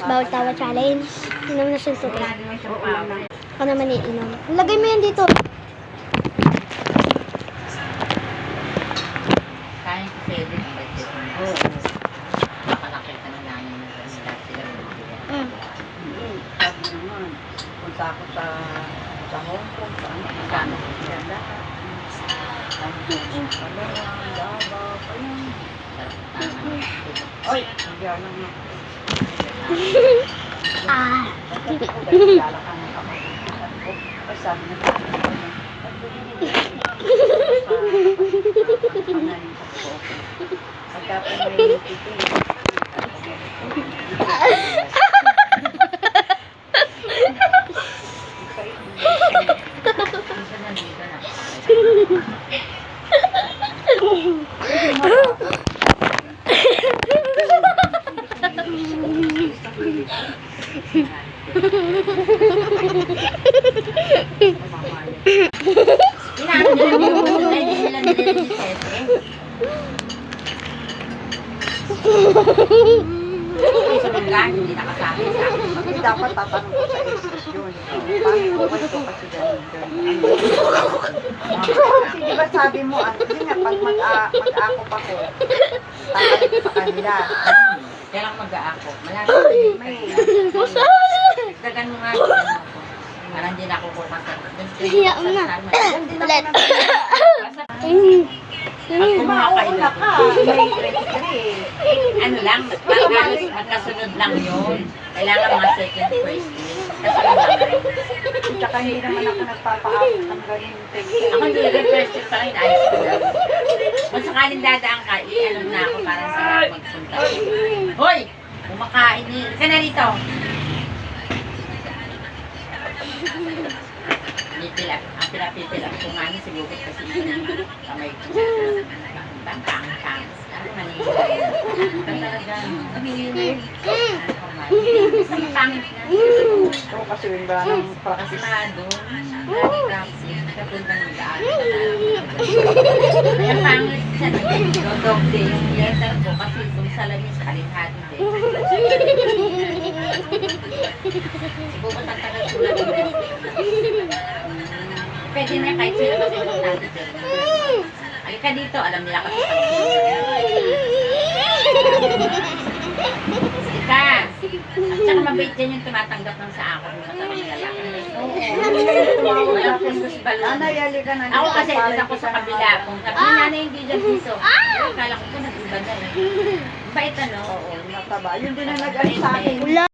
bawal tawa challenge. Inom na siyang tubig. Ako naman iinom. Lagay mo yan dito. Kain ko sa edit. Oo. Baka nakita na namin na sila magbibigay. Sabi naman, punta ako sa Hong Kong, sa ano, kasama ko siya lahat. Kalawang, Davao, ayun. Oy, nagyan lang nga. Ah. Nagkakala ka ng kapatid ko. Ay, sabi na pagkapon may titin. Hindi nakasabi sa akin. Hindi dapat tatanong ko sa exes yun. Paano ko ito kasi ganun. Kasi di ba sabi mo, hindi nga, pag mag-akop ako, tatanong ko sa kanila. Kailang mag-aakop. Malapit na yun. May, Dagdagan mo nga. Parang hindi na ako kumakas. Hiya mo na. yan din ako Ulit. Kumauna ka, may 23. Ano lang, halos magkasunod lang yun. Kailangan mga second first year. Kasunod lang rin. Tsaka hindi naman ako nagpapaabot ng ganyan. Ako hindi rin first year pa rin, ayos ko lang. Kung sakaling dadaan ka, ano na ako parang sarap magpunta. Hoy! Kumakain ni... Ka na rito! Pipila, ang pinapipila ko nga ni sinugot kasi yun ang kamay ko. Pang. Ano manila? Talaga. Isang pangit na. Oo, kasi yun ba ng practice? Kasimado. Kapunta ng daan. Kaya pangit siya. Dodogde yung letter ko kasi kung salamin sa kalihati din. Siguro tatagal sulat yung pwede na kahit sila kasi importante sila. Halika dito, alam nila kasi Halika! At saka mabait dyan yung tumatanggap ng sa ako. Yung matapang na lalaki. Oo. Walang pusus balon. Nanay, halika na. Ako kasi doon ako sa kabila. Kung sabi ni nanay hindi dyan dito. Akala ko po nag-iba na eh. Bait ano? Oo, mataba. Yun din ang nag-ano sa akin.